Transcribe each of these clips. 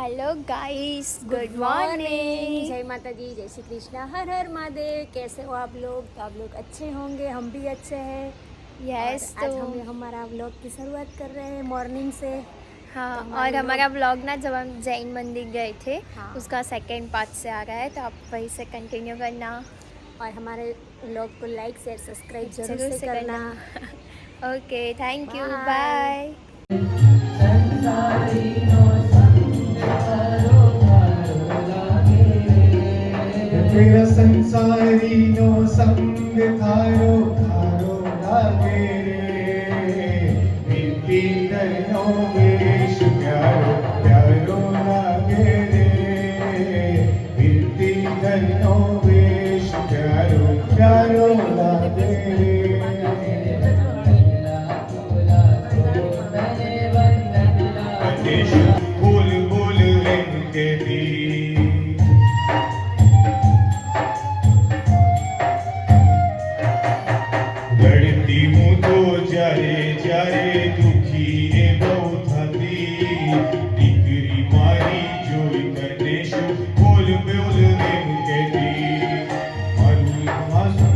Hello guys, good morning. जय माता दी, जय श्री कृष्णा, हर हर महादेव। कैसे हो आप लोग? तो आप लोग अच्छे होंगे, हम भी अच्छे हैं। यस, और आज हम हमारा व्लॉग की शुरुआत कर रहे हैं मॉर्निंग से। हाँ, तो और हमारा व्लॉग ना जब हम जैन मंदिर गए थे हाँ। उसका सेकंड पार्ट से आ रहा है, तो आप वहीं से कंटिन्यू करना और हमारे व्लॉग को लाइक शेयर सब्सक्राइब जरूर से से करना। Okay, thank you, bye. Bye. तेरा संसारी नो संग थारो थारो लागे रे मिट्टी दरनो वेश प्यारो प्यारो लागे रे मिट्टी दरनो वेश प्यारो प्यारो लागे रे फूल फूल के दी लड़ती हूँ तो जारे जारे दुखी ने बहुत थी डिग्री मारी जोई करने शु बोल बोल रेम कहती मारू आंसू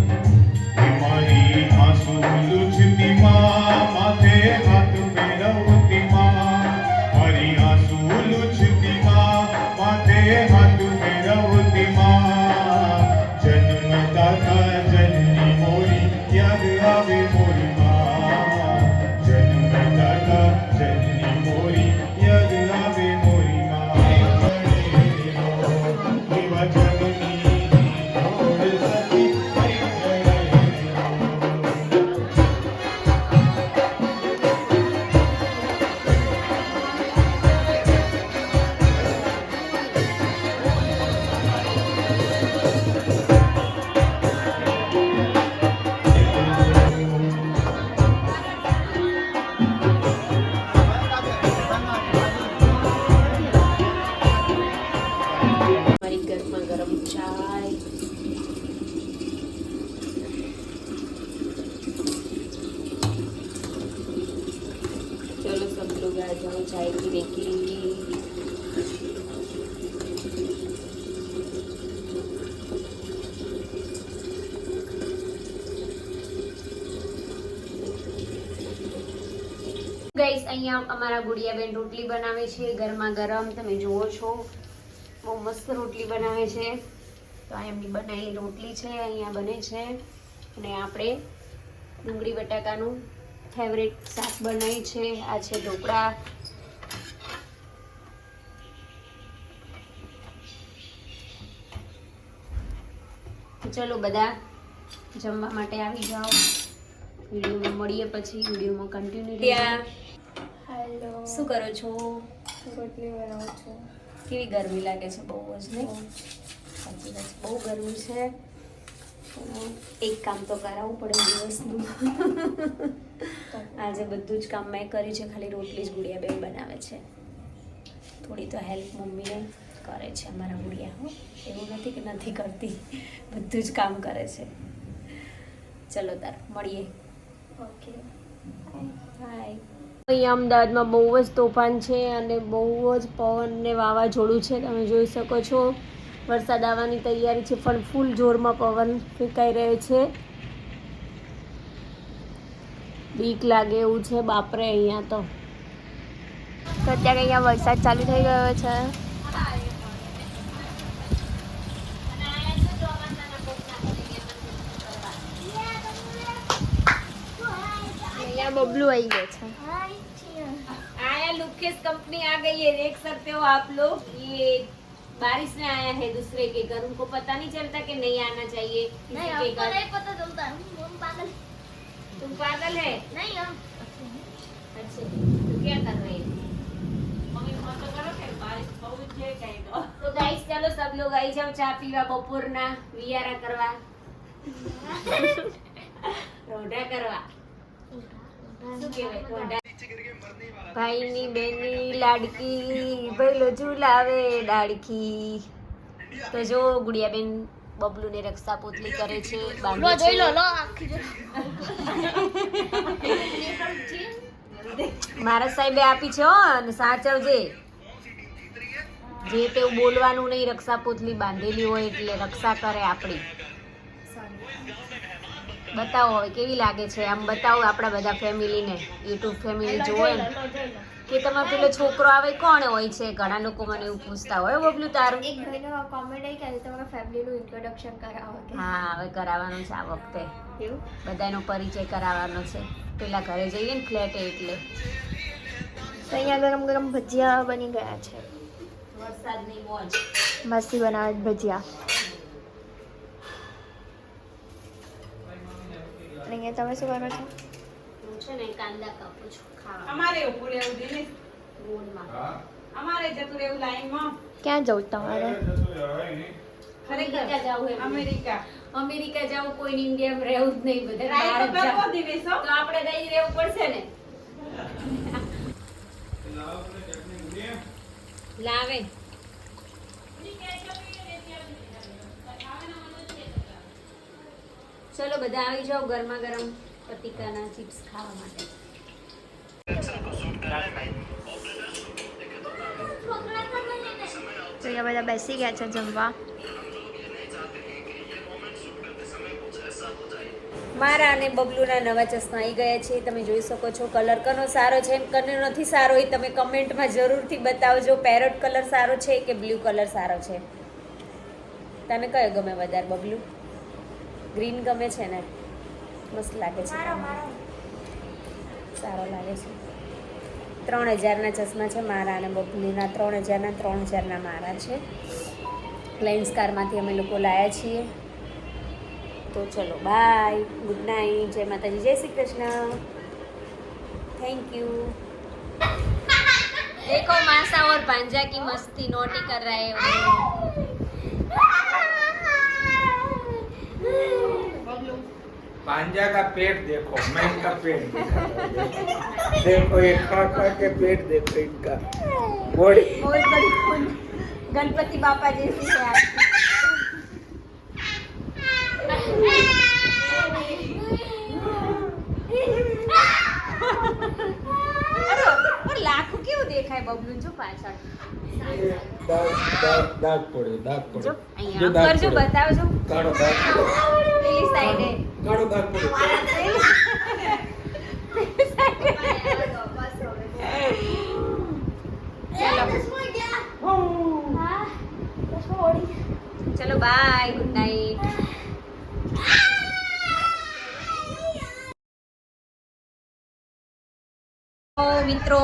बीमारी आंसू लुचती माँ माथे हाथ में रवती माँ मारी आंसू लुचती माँ माथे हाथ में रवती माँ जन्मदाता जननी मोरी याद आवे मोरी माँ जन्मदाता जननी मोरी याद आवे मोरी माँ विवा जननी छोड़ सकी हमारी गर्मा गर्म चाय। चलो सब लोग आ जाओ चाय पीने के लिए। ગાઈસ, અહીંયા અમારા ગુડિયાબેન રોટલી બનાવે છે ગરમા ગરમ. તમે જુઓ છો, બહુ મસ્ત રોટલી બનાવે છે. તો આ એમની બનાવેલી રોટલી છે, અહીંયા બને છે. અને આપણે ડુંગળી બટાકાનું ફેવરેટ શાક બનાવી છે. આ છે ઢોકળા. ચલો બધા જમવા માટે આવી જાઓ. વિડીયોમાં મળીએ પછી, વિડીયોમાં કન્ટિન્યુ. हेलो, શું કરો છો? रोटली बनाऊँ છું। કેવી ગરમી લાગે છે? બહુ જ નહીં? સાચી વાત છે, બહુ ગરમી છે. એક કામ તો કરાવવું પડે દિવસનું. આજે બધું જ કામ મેં કર્યું છે, ખાલી રોટલી જ ગુડિયાબેન બનાવે છે. થોડી તો હેલ્પ મમ્મીને કરે છે અમારા ગુડિયા. હો, એવું નથી કે નથી કરતી, બધું જ કામ કરે છે. ચલો તાર મળીએ. ओके, હાય. અહીંયા અમદાવાદમાં બહુ જ તોફાન છે અને બહુ જ પવન ને વાવાઝોડું છે. તમે જોઈ શકો છો, વરસાદ આવવાની તૈયારી છે, પણ ફૂલ જોરમાં પવન ફૂંકાઈ રહ્યો છે. બીક લાગે એવું છે, બાપરે. અહીંયા તો અત્યારે અહીંયા વરસાદ ચાલુ થઈ ગયો છે। અહીંયા બબલू આવી ગયો છે। आया लुकेश कंपनी आ गई है, देख सकते हो आप लोग। ये बारिश में आया है दूसरे के घर, उनको पता नहीं चलता कि नहीं आना चाहिए नहीं, किसी के हमको घर। नहीं पता चलता है, हम पागल। तुम पागल है? नहीं हम अच्छे, तो क्या कर रहे हैं? तो गाइस चलो सब लोग आई जाओ चा पीवा, बपोरना वियारा करवा, रोढा करवा। શું કહેવાય? રોઢા. ભાઈની બેનની લાડકી ભઈલો ઝુલાવે ડાળખી. તો જો ગુડિયાબેન બબલુને રક્ષા પોતલી કરે છે, બાંધે છે. મારા સાહેબે આપી છે હો, અને સાચવજે. જે તેવું બોલવાનું નહીં, રક્ષા પોતલી બાંધેલી હોય એટલે રક્ષા કરે આપણી. બતાવો હવે કેવી લાગે છે, આમ બતાવો આપણા બધા ફેમિલીને, યુટ્યુબ ફેમિલી જોવે ને કે તમારો પેલો છોકરો આવે કોણ હોય છે. ઘણા લોકો મને એવું પૂછતા હોય બબલું તારું. એક ભાઈનો કોમેન્ટ આવી કે તમારા ફેમિલીનું ઇન્ટ્રોડક્શન કરાવો કે હા હવે કરાવવાનું છે આ વખતે, એવું બધાનો પરિચય કરાવવાનો છે. પેલા ઘરે જઈએ ને ફ્લેટે એટલે. તો અહીંયા ગરમ ગરમ ભજીયા બની ગયા છે. વરસાદની મોજ. મસ્તી બનાવે છે ભજીયા. અને અહીંયા તમે શું કરો છો? હું છે ને કાંદા કાપું છું ખાવા. અમારે ઉપર એવું દિને ગોળમાં. અમારે જતું રહેવું લાઈનમાં. ક્યાં જવું તમારે? અમેરિકા જાવું એમ. અમેરિકા અમેરિકા જાવું, કોઈ ઇન્ડિયામાં રહેવું જ નહીં, બધા ટ્રાય બહાર તો જ કરવો જાવું. દિનેશ તો આપણે દઈ રહેવું પડશે ને. લાવે ચલો બધા આવી જાઓ ગરમા ગરમ પતિકાના ચિપ્સ ખાવા માટે. તો અહીંયા બધા બેસી ગયા છે જમવા. મારા અને બબલુના નવા ચશ્મા આવી ગયા છે. તમે જોઈ શકો છો. કલર કનો સારો છે, કનો નથી સારો એ તમે કમેન્ટમાં જરૂરથી બતાવજો. પેરોટ કલર સારો છે કે બ્લુ કલર સારો છે? તને કયો ગમે વધારે બબલુ? ગ્રીન ગમે છે ને? મસ્ત લાગે છે, સારો લાગે છે. 3000ના ચશ્મા છે મારા અને બબલુના. 3000ના 3000ના મારા છે. લેન્સ કારમાંથી અમે લોકો લાયા છીએ. તો ચલો બાય, ગુડ નાઇટ, જય માતાજી, જય શ્રી કૃષ્ણ, થેન્ક યુ. देखो मासा और भांजा की मस्ती नोटी कर रहे हो. भांजा का पेट देखो, मैं इनका पेट दिखाता हूँ. देखो ये खा खा के पेट देखो इनका. बॉडी बहुत बड़ी खून गणपति बापा जैसी है आपकी. अरे लाखों કેવું દેખાય બબલું જો પાછળ. दाग पड़े, दाग पड़े. જો અહીંયા આમ કરજો, બતાવજો काड़ो दाग पड़े. પેલી સાઈડે. काड़ो दाग पड़े. ચલો બાય, ગુડ નાઇટ. મિત્રો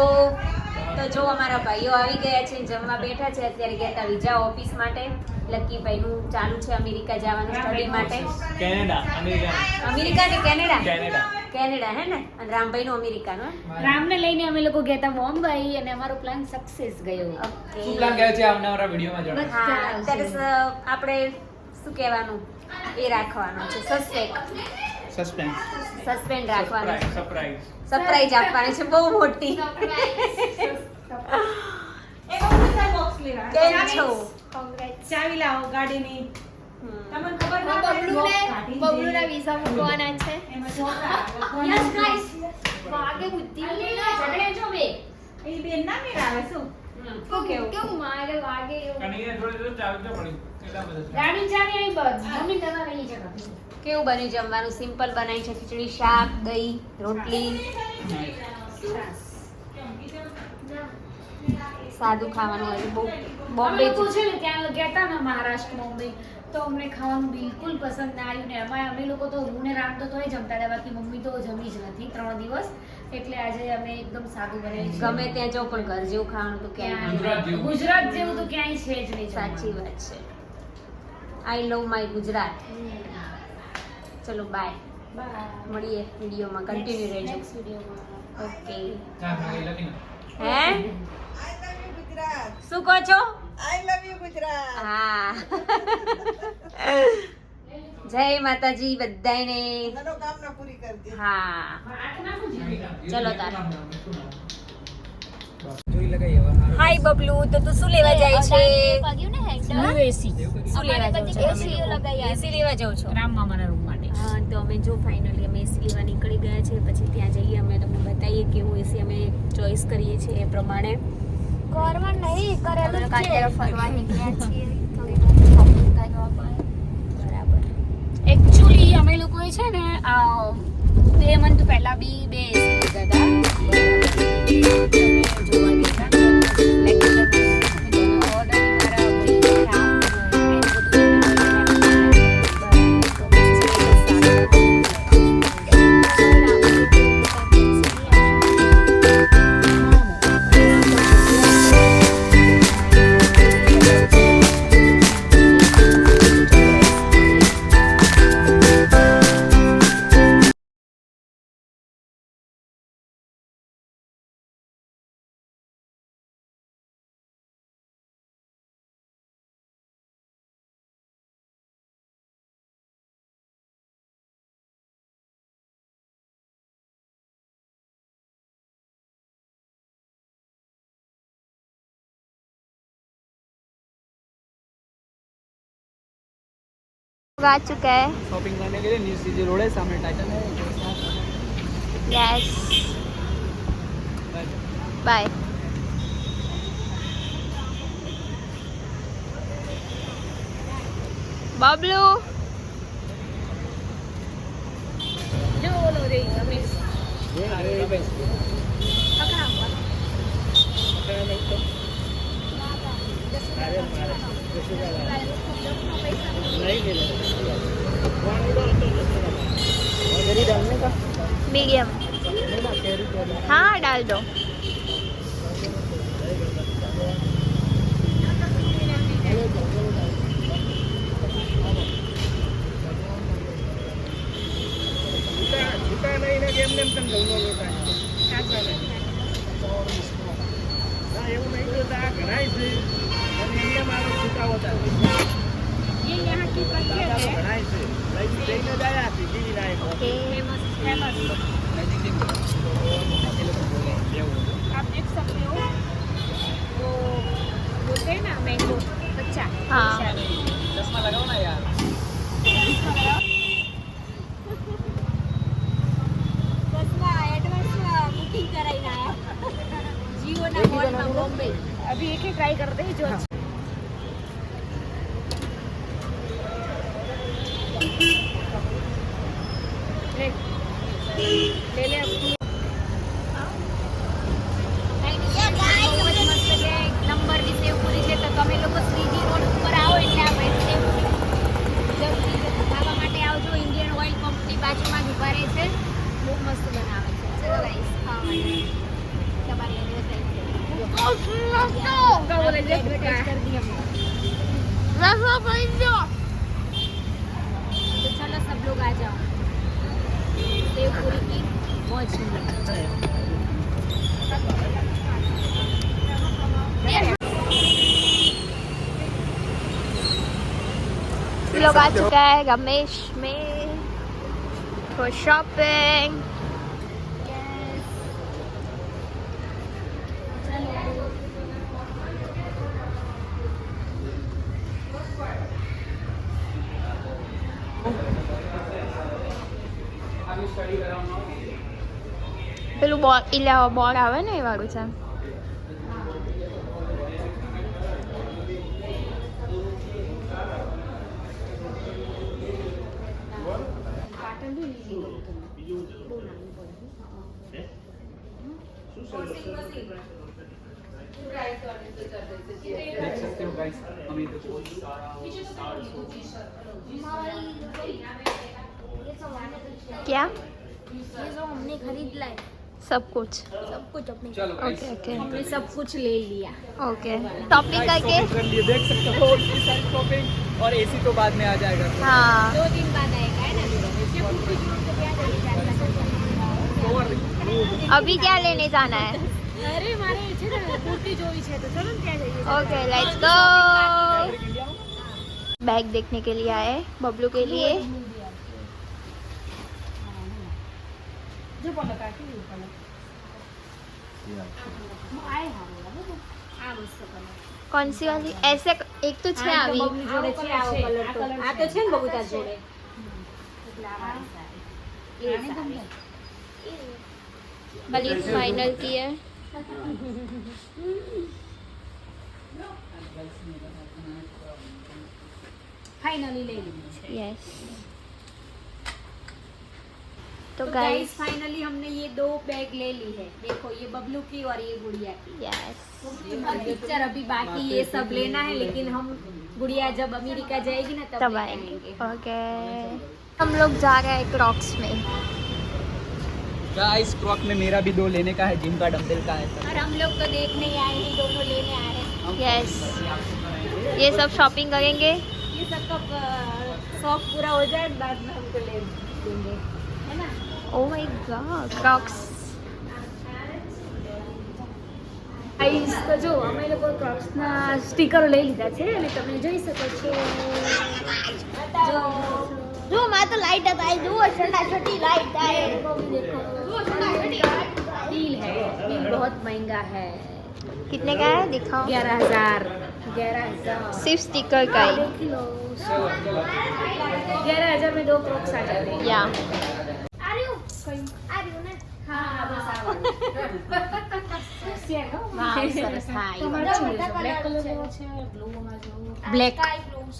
તો જો અમારા ભાઈઓ આવી ગયા છે, જમવા બેઠા છે. અત્યારે ગયા હતા વિઝા ઓફિસ માટે. લક્કીભાઈનું ચાલુ છે અમેરિકા જવાનું સ્ટડી માટે. અમેરિકા કે કેનેડા? કેનેડા હે ને. અને રામભાઈનું અમેરિકાનું. રામને લઈને અમે લોકો ગયા હતા બોમ્બઈ અને અમારો પ્લાન સક્સેસ ગયો. ઓકે. શું પ્લાન કર્યો છે આવનારા વિડીયોમાં જણાવો. હા અત્યારે આપણે શું કહેવાનું એ રાખવાનું છે, સસ્પેન્સ સસ્પેન્ડ રાખવાનું છે, સરપ્રાઈઝ સરપ્રાઈઝ આપવાની છે બહુ મોટી. બોક્સ લેવા કેમ છો? ચાવી લાવો ગાડીની. હમ. તમને ખબર ના પડે બબલુના વિઝા મૂકવાના છે. એમાં જોતા યસ ગાઈસ વાગે બુદ્ધિ ઝઘડે જો બે એ બેન ના મેળાવે શું? શું કેવું? કેવું મારે વાગે એવું. કનૈયા જોડે જોડે ચાવી તો પડી કેટલા બધા છે. ગાડી ચાવી આવી બસ મમ્મી દવા લઈ જવા. કેવું બન્યું જમવાનું? સિમ્પલ બનાવી છે, ખીચડી, શાક, દહીં, રોટલી, સાદું ખાવાનું હોય બહુ. બોમ્બે અમે લોકો છે ને ત્યાં ગયા હતા ને મહારાષ્ટ્ર બોમ્બે તો અમને ખાવાનું બિલકુલ પસંદ ના આવ્યું ને એમાં અમે લોકો તો હું ને રામ તો તોય જમતા હતા, બાકી મમ્મી તો જમી જ નથી 3 દિવસ. એટલે આજે અમે એકદમ સાદું બનાવ્યું છે. ગમે ત્યાં જાઓ પણ ઘર જેવું ખાવાનું તો ક્યાંય ગુજરાત જેવું. ગુજરાત જેવું તો ક્યાંય છે જ નહીં. સાચી વાત છે. આઈ લવ માય ગુજરાત. ચલો બાય, મળીએ વિડીયોમાં, કન્ટિન્યુ રહેજો. ઓકે. હા હા એ લખીને હે શું કહો છો? હા. જય માતાજી બધાને. હા ચલો તાર. જોઈ લગાઈ હવે. હાય બબલુ, તો તું શું લેવા જાય છે? વાગ્યું ને હેન્ડલ. શું લેવા જાવ છો? AC લગાવી એસી લેવા જાવ છો? રામ મામાના રૂમ માટે. હા તો અમે જો ફાઇનલી અમે એસી લેવા નીકળી ગયા છે. પછી ત્યાં જઈએ અમે તમને બતાવીએ કેવું એસી અમે ચોઈસ કરીએ છીએ એ પ્રમાણે. ઘરમાં નહીં અમે કરેલું લોકો જ છે. અત્યારે ફરવા નીકળ્યા છીએ થોડી વાર શોપિંગ કરવા પણ બરાબર. એકચ્યુઅલી અમે લોકોએ છે ને 2 મંથ પહેલા બે એસી લીધા હતા. તમે જોવા ગયા હતા ઓર્ડર મારા आ चुका है. शॉपिंग करने के लिए न्यू सीजी रोड है, सामने टाइटन है. यस. बाय. बबलू मीडियम. हाँ डाल दो. ये यहाँ की प्रख्यात है. आप देख सकते हो वो बोलते हैं ना मैंगो बच्चा. हाँ. चश्मा लगाओ ना यार. બુકિંગ કરાવીને આવ્યા જીઓના મોલમાં બોમ્બે. अभी एक ही ट्राई करते हैं जो अच्छा. ले ले अपनी. નંબરની સેવપુરી છે તો તમે લોકો શ્રીજી રોડ ઉપર આવો એટલે આ ભાઈ સેવપુરી જરૂરથી ખાવા માટે આવજો. ઇન્ડિયન ઓઇલ કંપની બાજુમાં જ ઊભા રહે છે. બહુ મસ્ત બનાવે છે. ચલો ગાઈસ ખાવા માટે તમારી એડ્રેસ कर दी हमने. तो चलो सब लोग आ जाओ. सेवपुरी की मौज लोग आ चुका है रमेश में for shopping. પેલું બોર્ડ આવે ને એ વાળું છે. देख सकते हो गाइस, हम इधर बहुत सारा क्या ये जो हमने खरीद लाए सब कुछ. सब कुछ अपने चलो गाइस, ओके ओके हमने सब कुछ ले लिया. ओके. शॉपिंग करके शॉपिंग कर लिए, देख सकते हो इतनी सारी शॉपिंग. और एसी तो बाद में आ जाएगा. हाँ 2 दिन बाद आएगा है ना. ये पूरी चीज़ तो क्या करेंगे. अभी क्या लेने जाना है. अरे मारे છે ને કુર્તી જોઈ છે તો ચલો ને ત્યાં જઈએ. Okay let's go. बैग देखने के लिए आए बबलू के लिए. જો બોલો કાકી બોલો. આય હા બોલો. આ મસ્ત કલર. कौन सी वाली ऐसे एक तो छह आवी જોડે છે આવો કલર તો. આ તો છે ને બબુતા જોડે. वाली फाइनल की है. फाइनली ले ली है। यस तो तो गाइस गाइस फाइनली हमने ये 2 बैग ले ली है। देखो ये बबलू की और ये गुड़िया की। यस और पिक्चर अभी बाकी ये सब लेना है, लेकिन हम गुड़िया जब अमेरिका जाएगी ना तब तब लेके आएंगे। आएंगे। ओके हम लोग जा रहे हैं क्रॉक्स में। गाइस क्रॉक में मेरा भी 2 लेने का है, जिम का डंबल का है। और हम लोग तो देखने ही आए हैं, दोनों लेने आ रहे हैं। यस ये सब शॉपिंग करेंगे। ये सब का शौक पूरा हो जाए बाद में हमको ले देंगे, है ना। Oh my God Crocs guys તો જો અમે લોકો ક્રોક્સના સ્ટીકરો લઈ લીધા છે અને તમે જોઈ શકો છો જો માં તો લાઈટ હતા એ જુઓ છોટા છોટી लाइट है वो भी देखो डील है, डील बहुत महंगा है। कितने का है दिखाओ। 11,000 सिर्फ स्टिकर का ही। देख लो 11,000 में 2 क्रॉक्स आ जाते हैं। या हाँ बस आओ વાહ સરસ હા એ તમારે વાત. શું લેવો? બ્લેક કલર લેવો છે, બ્લુ માં જો બ્લેક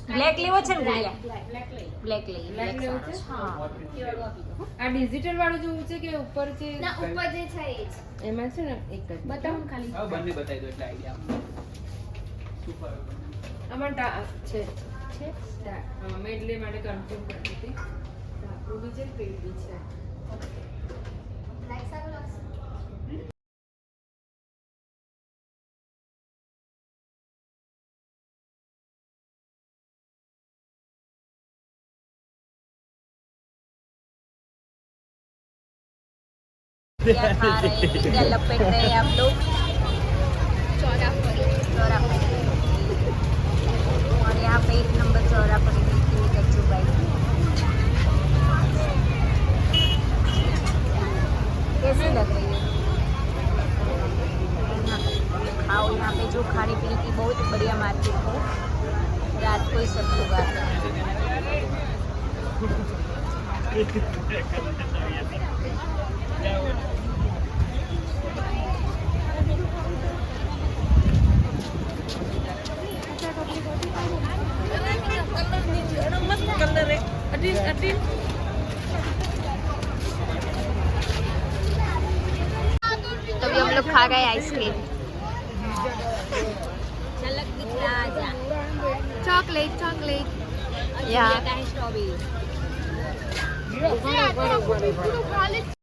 બ્લેક લેવો છે ને ગુડિયા? બ્લેક લઈ બ્લેક લઈ બ્લેક લેવો છે? હા આ ડિજિટલ વાળું જોવું છે કે ઉપર છે ના ઉપર જે છે એ જ. એમાં છે ને એક જ બતાવો ને ખાલી હવે બંને બતાવી દો એટલે આઈડિયા સુપર આમાં છે મેડલે માટે કન્ફર્મ કરતી હતી આપણું બી છે પેડ બી છે क्या खा रहे हैं, क्या लपेट रहे हैं आप लोग? चौरा पड़ी। और यहाँ पे 1 नंबर चौरा पड़ी मिलती है कच्चू भाई। कैसी लग रही है? खाओ, यहाँ पे जो खाने पीने की बहुत बढ़िया मार्केट है। रात को ही सब लोग आते हैं। तो अभी हम लोग खा रहे हैं आइसक्रीम। झलक दिखला जा। चॉकलेट चॉकलेट या का है स्ट्रॉबेरी। पूरा कॉलेज